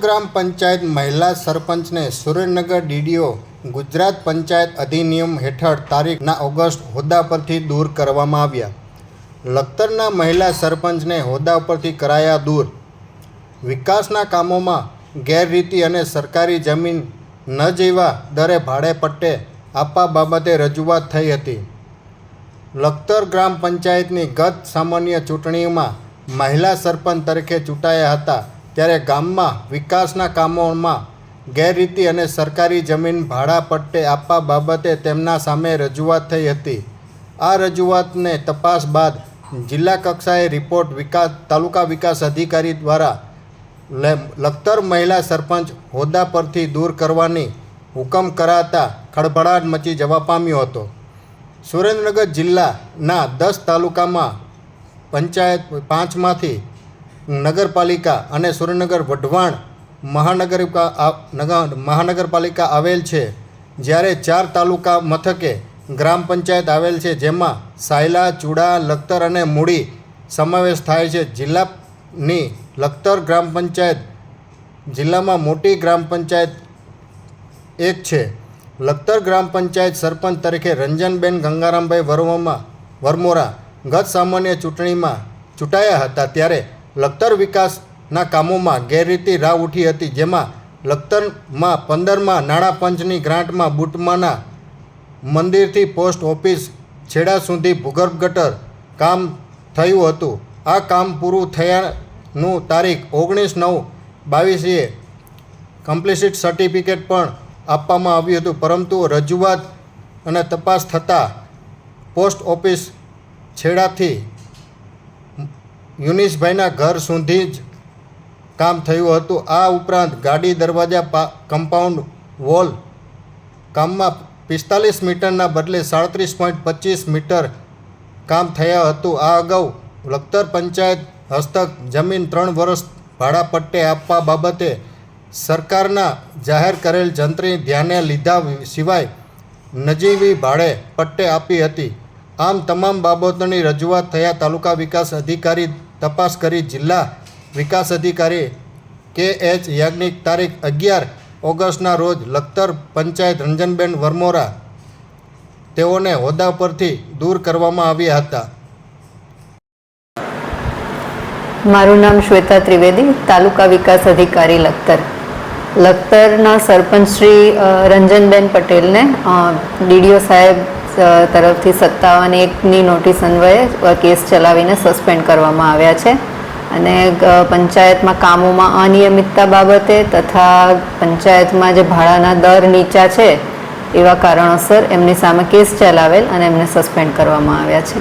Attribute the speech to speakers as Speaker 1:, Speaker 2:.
Speaker 1: ગ્રામ પંચાયત મહિલા સરપંચને સુરેન્દ્રનગર ડીડીઓ ગુજરાત પંચાયત અધિનિયમ હેઠળ તારીખ ઓગસ્ટ હોદ્દા પરથી દૂર કરવામાં આવ્યા। લખતરના મહિલા સરપંચને હોદ્દા પરથી કરાયા દૂર। વિકાસના કામોમાં ગેરરીતિ અને સરકારી જમીન ન જેવા દરે ભાડે પટ્ટે આપવા બાબતે રજૂઆત થઈ હતી। લખતર ગ્રામ પંચાયતની ગત સામાન્ય ચૂંટણીમાં મહિલા સરપંચ તરીકે ચૂંટાયા હતા, ત્યારે ગામમાં વિકાસના કામોમાં ગેરરીતિ અને સરકારી જમીન ભાડા પટ્ટે આપવા બાબતે તેમના સામે રજૂઆત થઈ હતી। આ રજૂઆતને તપાસ બાદ જિલ્લા કક્ષાએ રિપોર્ટ તાલુકા વિકાસ અધિકારી દ્વારા લખતર મહિલા સરપંચ હોદ્દા પરથી દૂર કરવાની હુકમ કરાતા ખળભળાટ મચી જવા પામ્યો હતો। સુરેન્દ્રનગર જિલ્લાના 10 તાલુકામાં પંચાયત 5માંથી નગરપાલિકા અને સુરેન્દ્રનગર વઢવાણ મહાનગરપાલિકા આવેલ છે, જ્યારે 4 તાલુકા મથકે ગ્રામ પંચાયત આવેલ છે, જેમાં સાયલા, ચુડા, લખતર અને મૂડી સમાવેશ થાય છે। જિલ્લાની લખતર ગ્રામ પંચાયત જિલ્લામાં મોટી ગ્રામ પંચાયત એક છે। લખતર ગ્રામ પંચાયત સરપંચ તરીકે રંજનબેન ગંગારામભાઈ વરમોરા ગત સામાન્ય ચૂંટણીમાં ચૂંટાયા હતા, ત્યારે લખતર વિકાસના કામોમાં ગેરરીતિ રાવ ઉઠી હતી, જેમાં લખતરમાં 15મા નાણાં પંચની ગ્રાન્ટમાં બુટમાના મંદિરથી પોસ્ટ ઓફિસ છેડા સુધી ભૂગર્ભ ગટર કામ થયું હતું। આ કામ પૂરું થયાનું તારીખ 19/9/22 કમ્પ્લીટ સર્ટિફિકેટ પણ આપવામાં આવ્યું હતું, પરંતુ રજૂઆત અને તપાસ થતાં પોસ્ટ ઓફિસ છેડાથી યુનિસભાઈના ઘર સુધી જ કામ થયું હતું। આ ઉપરાંત ગાડી દરવાજા કમ્પાઉન્ડ વોલ કામમાં 45 મીટરના બદલે 37.25 મીટર કામ થયા હતું। આ અગાઉ લખતર પંચાયત હસ્તક જમીન 3 વર્ષ ભાડા પટ્ટે આપવા બાબતે સરકારના જાહેર કરેલ જંત્રી ધ્યાને લીધા સિવાય નજીવી ભાડે પટ્ટે આપી હતી। આમ તમામ બાબતોની રજૂઆત થયા તાલુકા વિકાસ અધિકારી તપાસ કરી જિલ્લા વિકાસ અધિકારી KH યાજ્ઞિક તારીખ 11 ઓગસ્ટના રોજ લખતર પંચાયત રંજનબેન વરમોરા તેઓને હોદ્દા પરથી દૂર કરવામાં આવ્યા હતા।
Speaker 2: મારું નામ શ્વેતા ત્રિવેદી, તાલુકા વિકાસ અધિકારી લખતર। લખતરના સરપંચ શ્રી રંજનબેન પટેલને ડીડીઓ સાહેબ તરફથી 57(1)ની નોટિસ અન્વયે કેસ ચલાવીને સસ્પેન્ડ કરવામાં આવ્યા છે, અને પંચાયતમાં કામોમાં અનિયમિતતા બાબતે તથા પંચાયતમાં જે ભાડાના દર નીચા છે એવા કારણોસર એમની સામે કેસ ચલાવેલ અને એમને સસ્પેન્ડ કરવામાં આવ્યા છે।